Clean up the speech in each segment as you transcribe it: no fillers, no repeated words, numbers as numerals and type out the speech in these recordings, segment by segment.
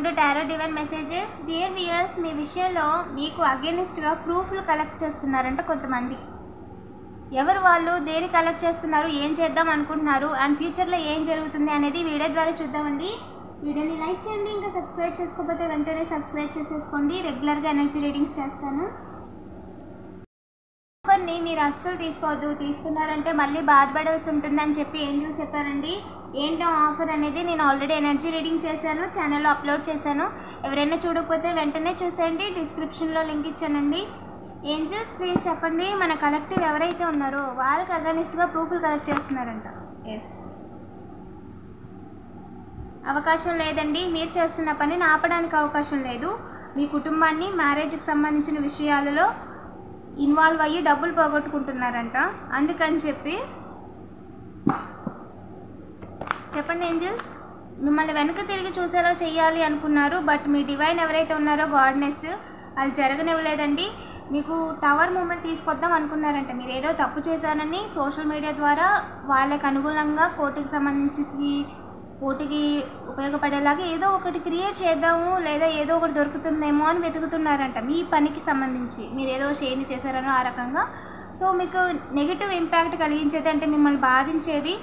To tarot divine messages. Dear viewers, మీ విషయంలో మీకు అగేనిస్ట్గా ప్రూఫ్లు కలెక్ట్ చేస్తున్నారంట కొంతమంది. ఎవరు వాళ్ళు, దేని కలెక్ట్ చేస్తున్నారు, ఏం చేద్దాం అనుకుంటున్నారు, అండ్ ఫ్యూచర్లో ఏం జరుగుతుంది అనేది వీడియో ద్వారా చూద్దామండి. వీడియోని లైక్ చేయండి. ఇంకా సబ్స్క్రైబ్ చేసుకోకపోతే వెంటనే సబ్స్క్రైబ్ చేసేసుకోండి. రెగ్యులర్గా ఎనర్జీ రీడింగ్స్ చేస్తాను. ఆఫర్ని మీరు అస్సలు తీసుకోవద్దు. తీసుకున్నారంటే మళ్ళీ బాధపడాల్సి ఉంటుందని చెప్పి ఏంజల్స్ చెప్పారండి. ఏంటో ఆఫర్ అనేది నేను ఆల్రెడీ ఎనర్జీ రీడింగ్ చేశాను, ఛానల్లో అప్లోడ్ చేశాను. ఎవరైనా చూడకపోతే వెంటనే చూసేయండి. డిస్క్రిప్షన్లో లింక్ ఇచ్చానండి. ఏంజల్స్ ప్లీజ్ చెప్పండి, మన కలెక్టివ్ ఎవరైతే ఉన్నారో వాళ్ళకి అగనిస్ట్గా ప్రూఫ్లు కలెక్ట్ చేస్తున్నారంట. ఎస్, అవకాశం లేదండి. మీరు చేస్తున్న పనిని ఆపడానికి అవకాశం లేదు. మీ కుటుంబాన్ని మ్యారేజ్కి సంబంధించిన విషయాలలో ఇన్వాల్వ్ అయ్యి డబ్బులు పోగొట్టుకుంటున్నారంట. అందుకని చెప్పండి ఏంజల్స్, మిమ్మల్ని వెనక తిరిగి చూసేలా చేయాలి అనుకున్నారు. బట్ మీ డివైన్ ఎవరైతే ఉన్నారో గాడ్నెస్ అది జరగనివ్వలేదండి. మీకు టవర్ మూమెంట్ తీసుకొద్దాం అనుకున్నారంట. మీరు ఏదో తప్పు చేశారని సోషల్ మీడియా ద్వారా వాళ్ళకి అనుగుణంగా కోటికి ఉపయోగపడేలాగా ఏదో ఒకటి క్రియేట్ చేద్దాము, లేదా ఏదో ఒకటి దొరుకుతుందేమో అని వెతుకుతున్నారంట. మీ పనికి సంబంధించి మీరు ఏదో షేర్ని చేశారనో ఆ రకంగా. సో మీకు నెగిటివ్ ఇంపాక్ట్ కలిగించేది, అంటే మిమ్మల్ని బాధించేది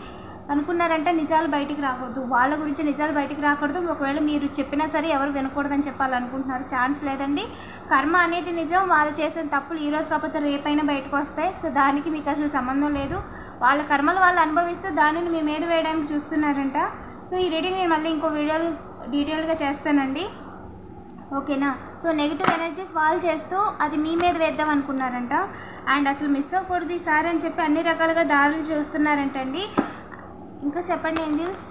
అనుకున్నారంటే నిజాలు బయటికి రాకూడదు. వాళ్ళ గురించి నిజాలు బయటికి రాకూడదు. ఒకవేళ మీరు చెప్పినా సరే ఎవరు వినకూడదని చెప్పాలనుకుంటున్నారు. ఛాన్స్ లేదండి. కర్మ అనేది నిజం. వాళ్ళు చేసిన తప్పులు ఈరోజు కాకపోతే రేపైనా బయటకు వస్తాయి. సో దానికి మీకు అసలు సంబంధం లేదు. వాళ్ళ కర్మలు వాళ్ళు అనుభవిస్తూ దానిని మీ మీద వేయడానికి చూస్తున్నారంట. సో ఈ రీడింగ్ నేను మళ్ళీ ఇంకో వీడియోలు డీటెయిల్గా చేస్తానండి, ఓకేనా. సో నెగిటివ్ ఎనర్జీస్ వాళ్ళు చేస్తూ అది మీ మీద వేద్దాం అనుకున్నారంట. అండ్ అసలు మిస్ అవ్వకూడదు ఈసారి అని చెప్పి అన్ని రకాలుగా దారులు చూస్తున్నారంటండి. ఇంకా చెప్పండి ఏంజల్స్,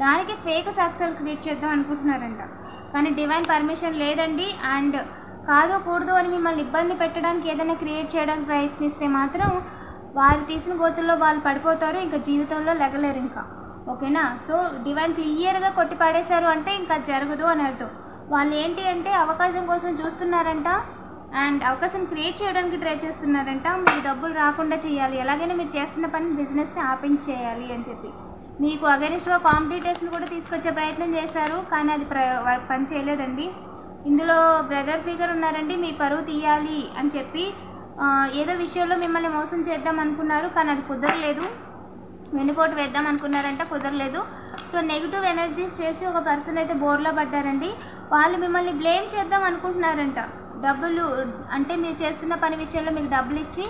దానికి ఫేక్ సాక్ష్యాలు క్రియేట్ చేద్దాం అనుకుంటున్నారంట. కానీ డివైన్ పర్మిషన్ లేదండి. అండ్ కాదు కూడదు అని మిమ్మల్ని ఇబ్బంది పెట్టడానికి ఏదైనా క్రియేట్ చేయడానికి ప్రయత్నిస్తే మాత్రం వాళ్ళు తీసిన గోతుల్లో వాళ్ళు పడిపోతారు. ఇంకా జీవితంలో లెగలేరు ఇంకా, ఓకేనా. సో డివైన్ క్లియర్గా కొట్టి పడేశారు అంటే ఇంకా జరగదు అని అర్థం. వాళ్ళు ఏంటి అంటే అవకాశం కోసం చూస్తున్నారంట. అండ్ అవకాశం క్రియేట్ చేయడానికి ట్రై చేస్తున్నారంట. మీరు డబ్బులు రాకుండా చేయాలి, ఎలాగైనా మీరు చేస్తున్న పని బిజినెస్ని ఆపించి చేయాలి అని చెప్పి మీకు అగెనిస్ట్గా కాంపిటీటర్స్ని కూడా తీసుకొచ్చే ప్రయత్నం చేశారు. కానీ అది పని చేయలేదండి. ఇందులో బ్రదర్ ఫిగర్ ఉన్నారండి. మీ పరువు తీయాలి అని చెప్పి ఏదో విషయంలో మిమ్మల్ని మోసం చేద్దాం అనుకున్నారు. కానీ అది కుదరలేదు. వెనుపోటు వేద్దాం అనుకున్నారంట, కుదరలేదు. సో నెగిటివ్ ఎనర్జీస్ చేసి ఒక పర్సన్ అయితే బోర్లో పడ్డారండి. వాళ్ళు మిమ్మల్ని బ్లేమ్ చేద్దాం అనుకుంటున్నారంట. డబ్బులు అంటే మీరు చేస్తున్న పని విషయంలో మీకు డబ్బులు ఇచ్చి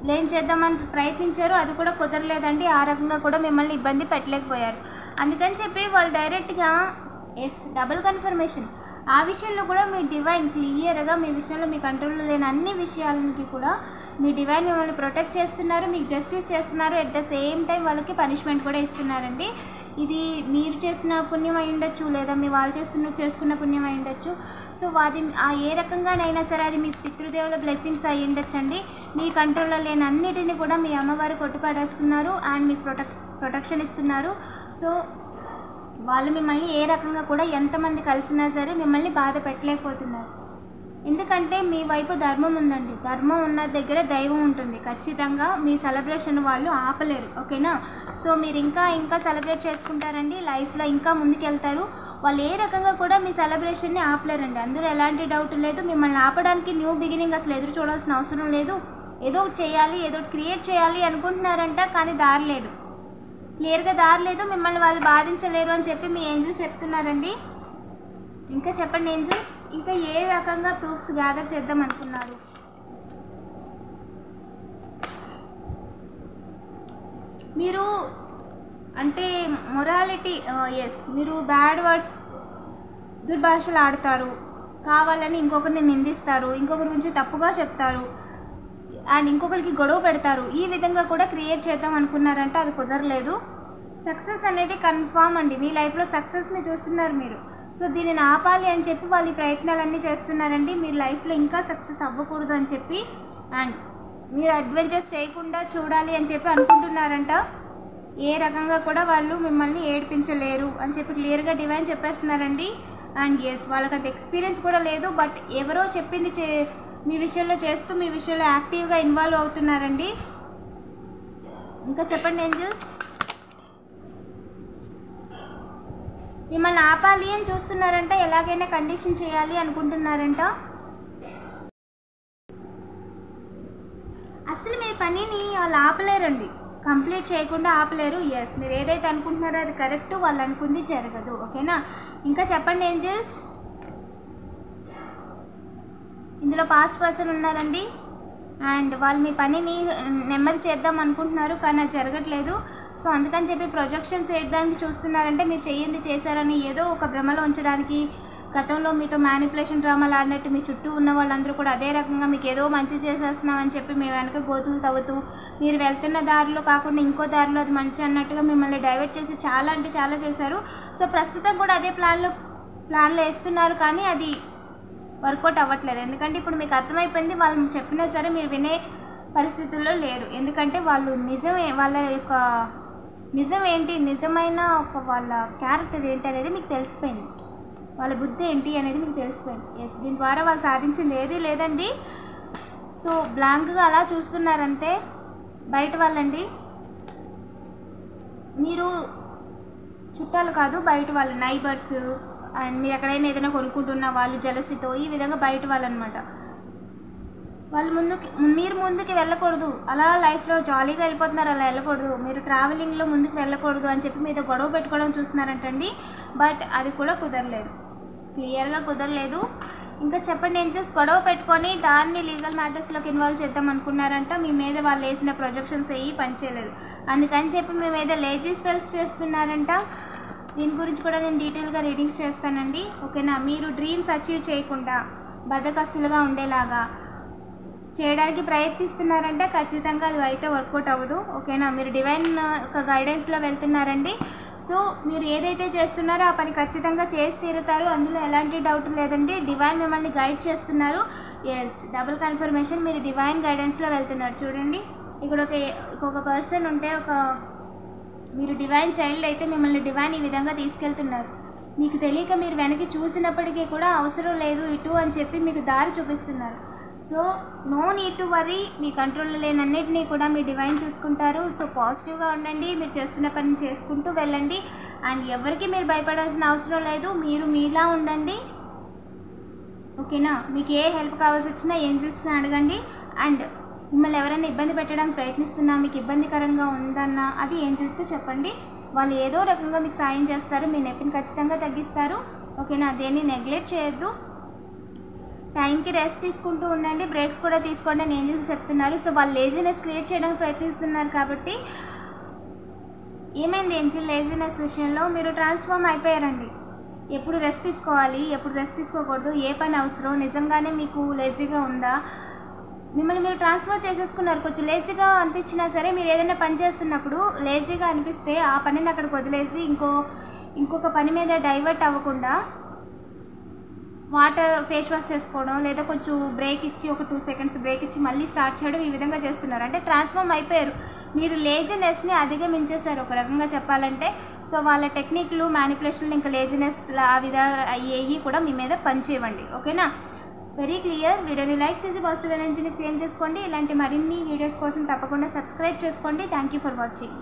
బ్లేమ్ చేద్దామని ప్రయత్నించారు. అది కూడా కుదరలేదండి. ఆ రకంగా కూడా మిమ్మల్ని ఇబ్బంది పెట్టలేకపోయారు. అందుకని చెప్పి వాళ్ళు డైరెక్ట్గా డబుల్ కన్ఫర్మేషన్ ఆ విషయంలో కూడా మీ డివైన్ క్లియర్గా మీ విషయంలో మీ కంట్రోల్లో లేని అన్ని విషయాలకి కూడా మీ డివైన్ మిమ్మల్ని ప్రొటెక్ట్ చేస్తున్నారు, మీకు జస్టిస్ చేస్తున్నారు. ఎట్ ద సేమ్ టైం వాళ్ళకి పనిష్మెంట్ కూడా ఇస్తున్నారండి. ఇది మీరు చేసిన పుణ్యం అయి ఉండొచ్చు, లేదా మీ వాళ్ళు చేసుకున్న పుణ్యం అయి ఉండొచ్చు. సో అది ఏ రకంగానైనా సరే అది మీ పితృదేవుల బ్లెస్సింగ్స్ అయి ఉండొచ్చండి. మీ కంట్రోల్లో లేని అన్నిటిని కూడా మీ అమ్మవారు కొట్టుపడేస్తున్నారు అండ్ మీకు ప్రొటెక్షన్ ఇస్తున్నారు. సో వాళ్ళు మిమ్మల్ని ఏ రకంగా కూడా ఎంతమంది కలిసినా సరే మిమ్మల్ని బాధ పెట్టలేకపోతున్నారు. ఎందుకంటే మీ వైపు ధర్మం ఉందండి. ధర్మం ఉన్న దగ్గర దైవం ఉంటుంది. ఖచ్చితంగా మీ సెలబ్రేషన్ వాళ్ళు ఆపలేరు, ఓకేనా. సో మీరు ఇంకా సెలబ్రేట్ చేసుకుంటారండి. లైఫ్లో ఇంకా ముందుకెళ్తారు. వాళ్ళు ఏ రకంగా కూడా మీ సెలబ్రేషన్ని ఆపలేరండి. అందులో ఎలాంటి డౌట్ లేదు. మిమ్మల్ని ఆపడానికి న్యూ బిగినింగ్ అసలు ఎదురు చూడాల్సిన అవసరం లేదు. ఏదో ఒకటి చేయాలి, ఏదో ఒకటి క్రియేట్ చేయాలి అనుకుంటున్నారంట. కానీ దారి లేదు, క్లియర్గా దారి లేదు. మిమ్మల్ని వాళ్ళు బాధించలేరు అని చెప్పి మీ ఏంజల్స్ చెప్తున్నారండి. ఇంకా చెప్పండి ఏంజల్స్, ఇంకా ఏ రకంగా ప్రూఫ్స్ గ్యాదర్ చేద్దాం అనుకున్నారు? మీరు అంటే మొరాలిటీ, మీరు బ్యాడ్ వర్డ్స్ దుర్భాషలు ఆడతారు, కావాలని ఇంకొకరిని నిందిస్తారు, ఇంకొకరి గురించి తప్పుగా చెప్తారు, అండ్ ఇంకొకరికి గొడవ పెడతారు. ఈ విధంగా కూడా క్రియేట్ చేద్దాం అనుకున్నారంటే అది కుదరలేదు. సక్సెస్ అనేది కన్ఫామ్ అండి. మీ లైఫ్లో సక్సెస్ని చూస్తున్నారు మీరు. సో దీనిని ఆపాలి అని చెప్పి వాళ్ళు ప్రయత్నాలన్నీ చేస్తున్నారండి. మీ లైఫ్లో ఇంకా సక్సెస్ అవ్వకూడదు అని చెప్పి అండ్ మీరు అడ్వెంచర్స్ చేయకుండా చూడాలి అని చెప్పి అనుకుంటున్నారంట. ఏ రకంగా కూడా వాళ్ళు మిమ్మల్ని ఏడిపించలేరు అని చెప్పి క్లియర్గా డివైన్ చెప్పేస్తున్నారండి. అండ్ వాళ్ళకి అంత ఎక్స్పీరియన్స్ కూడా లేదు. బట్ ఎవరో చెప్పింది మీ విషయంలో చేస్తూ మీ విషయంలో యాక్టివ్గా ఇన్వాల్వ్ అవుతున్నారండి. ఇంకా చెప్పండి ఏంజల్స్. మిమ్మల్ని ఆపాలి అని చూస్తున్నారంట, ఎలాగైనా కండిషన్ చేయాలి అనుకుంటున్నారంట. అసలు మీ పనిని వాళ్ళు ఆపలేరండి, కంప్లీట్ చేయకుండా ఆపలేరు. ఎస్, మీరు ఏదైతే అనుకుంటున్నారో అది కరెక్ట్, వాళ్ళు అనుకుంది జరగదు. ఓకేనా? ఇంకా చెప్పండి ఏంజల్స్. ఇందులో పాస్ట్ పర్సన్ ఉన్నారండి, అండ్ వాళ్ళు మీ పనిని నెమ్మది చేద్దాం అనుకుంటున్నారు, కానీ అది జరగట్లేదు. సో అందుకని చెప్పి ప్రొజెక్షన్స్ వేయడానికి చూస్తున్నారంటే మీరు చెయ్యింది చేశారని ఏదో ఒక భ్రమలో ఉంచడానికి, గతంలో మీతో మ్యానిపులేషన్ డ్రామాలు ఆడినట్టు మీ చుట్టూ ఉన్న వాళ్ళందరూ కూడా అదే రకంగా మీకు ఏదో మంచి చేసేస్తున్నామని చెప్పి మీ వెనక గోతులు తవ్వుతూ, మీరు వెళ్తున్న దారిలో కాకుండా ఇంకో దారిలో అది మంచి అన్నట్టుగా మిమ్మల్ని డైవర్ట్ చేసి చాలా అంటే చాలా చేశారు. సో ప్రస్తుతం కూడా అదే ప్లాన్లో వేస్తున్నారు, కానీ అది వర్కౌట్ అవ్వట్లేదు. ఎందుకంటే ఇప్పుడు మీకు అర్థమైపోయింది, వాళ్ళు చెప్పినా సరే మీరు వినే పరిస్థితుల్లో లేరు. ఎందుకంటే వాళ్ళు వాళ్ళ యొక్క నిజం ఏంటి, నిజమైన ఒక వాళ్ళ క్యారెక్టర్ ఏంటి అనేది మీకు తెలిసిపోయింది, వాళ్ళ బుద్ధి ఏంటి అనేది మీకు తెలిసిపోయింది. ఎస్, దీని ద్వారా వాళ్ళు సాధించింది ఏదీ లేదండి. సో బ్లాంక్గా అలా చూస్తున్నారంతే. బయట వాళ్ళండి, మీరు చుట్టాలు కాదు, బయట వాళ్ళు, నైబర్స్, అండ్ మీరు ఎక్కడైనా ఏదైనా కొనుక్కుంటున్న వాళ్ళు జలసితో, ఈ విధంగా బయట వాళ్ళు అనమాట. వాళ్ళు మీరు ముందుకు వెళ్ళకూడదు, అలా లైఫ్లో జాలీగా వెళ్ళిపోతున్నారు, అలా వెళ్ళకూడదు. మీరు ట్రావెలింగ్లో ముందుకు వెళ్ళకూడదు అని చెప్పి మీతో గొడవ పెట్టుకోవడం చూస్తున్నారంటండి. బట్ అది కూడా కుదరలేదు, క్లియర్గా కుదరలేదు. ఇంకా చెప్పండి ఏంజల్స్. గొడవ పెట్టుకొని దాన్ని లీగల్ మ్యాటర్స్లోకి ఇన్వాల్వ్ చేద్దాం అనుకున్నారంట. మీ మీద వాళ్ళు వేసిన ప్రొజెక్షన్స్ ఏవి పనిచేయలేదు, అందుకని చెప్పి మీ మీద లేజీ స్పెల్స్ చేస్తున్నారంట. దీని గురించి కూడా నేను డీటెయిల్గా రీడింగ్స్ చేస్తానండి. ఓకేనా? మీరు డ్రీమ్స్ అచీవ్ చేయకుండా బద్ధకస్తులుగా ఉండేలాగా చేయడానికి ప్రయత్నిస్తున్నారంటే ఖచ్చితంగా అది అయితే వర్కౌట్ అవ్వదు. ఓకేనా? మీరు డివైన్ ఒక గైడెన్స్లో వెళ్తున్నారండి. సో మీరు ఏదైతే చేస్తున్నారో ఆ పని ఖచ్చితంగా చేసి తీరుతారు, అందులో ఎలాంటి డౌట్ లేదండి. డివైన్ మిమ్మల్ని గైడ్ చేస్తున్నారు. ఎస్, డబుల్ కన్ఫర్మేషన్, మీరు డివైన్ గైడెన్స్లో వెళ్తున్నారు. చూడండి, ఇక్కడ ఒక పర్సన్ ఉంటే, మీరు డివైన్ చైల్డ్ అయితే మిమ్మల్ని డివైన్ ఈ విధంగా తీసుకెళ్తున్నారు. మీకు తెలియక మీరు వెనక్కి చూసినప్పటికీ కూడా అవసరం లేదు ఇటు అని చెప్పి మీకు దారి చూపిస్తున్నారు. So no need to worry, మీ కంట్రోల్లో లేనన్నిటినీ కూడా మీ డివైన్ చూసుకుంటారు. సో పాజిటివ్గా ఉండండి, మీరు చేస్తున్న పని చేసుకుంటూ వెళ్ళండి, అండ్ ఎవరికి మీరు భయపడాల్సిన అవసరం లేదు, మీరు మీలా ఉండండి. ఓకేనా? మీకు ఏ హెల్ప్ కావాల్సి వచ్చినా ఏంజల్స్ని అడగండి. అండ్ మిమ్మల్ని ఎవరైనా ఇబ్బంది పెట్టడానికి ప్రయత్నిస్తున్నా, మీకు ఇబ్బందికరంగా ఉందన్నా అది ఏంజల్స్తో చెప్పండి. వాళ్ళు ఏదో రకంగా మీకు సాయం చేస్తారు, మీ నొప్పిని ఖచ్చితంగా తగ్గిస్తారు. ఓకేనా? దేన్ని నెగ్లెక్ట్ చేయొద్దు, టైంకి రెస్ట్ తీసుకుంటూ ఉండండి, బ్రేక్స్ కూడా తీసుకోండి అని ఏంజల్స్ చెప్తున్నారు. సో వాళ్ళు లేజినెస్ క్రియేట్ చేయడానికి ప్రయత్నిస్తున్నారు కాబట్టి ఏమైంది ఏంజల్, లేజినెస్ విషయంలో మీరు ట్రాన్స్ఫార్మ్ అయిపోయారండి. ఎప్పుడు రెస్ట్ తీసుకోవాలి, ఎప్పుడు రెస్ట్ తీసుకోకూడదు, ఏ పని అవసరం, నిజంగానే మీకు లేజీగా ఉందా, మిమ్మల్ని మీరు ట్రాన్స్ఫర్ చేసేసుకున్నారు. కొంచెం లేజీగా అనిపించినా సరే, మీరు ఏదైనా పని చేస్తున్నప్పుడు లేజీగా అనిపిస్తే ఆ పనిని అక్కడికి వదిలేసి ఇంకొక పని మీద డైవర్ట్ అవ్వకుండా వాటర్ ఫేస్ వాష్ చేసుకోవడం, లేదా కొంచెం బ్రేక్ ఇచ్చి ఒక 2 seconds బ్రేక్ ఇచ్చి మళ్ళీ స్టార్ట్ చేయడం, ఈ విధంగా చేస్తున్నారు. అంటే ట్రాన్స్ఫార్మ్ అయిపోయారు, మీరు లేజినెస్ని అధిగమించేశారు ఒక రకంగా చెప్పాలంటే. సో వాళ్ళ టెక్నిక్లు, మ్యానిపులేషన్లు, ఇంకా లేజినెస్ ఆ విధంగా అయ్యేవి కూడా మీ మీద పనిచేయండి. ఓకేనా? Very clear. వీడియోని లైక్ చేసి పాజిటివ్ ఎనర్జీని క్లెయిమ్ చేసుకోండి. ఇలాంటి మరిన్ని వీడియోస్ కోసం తప్పకుండా సబ్స్క్రైబ్ చేసుకోండి. Thank you for watching.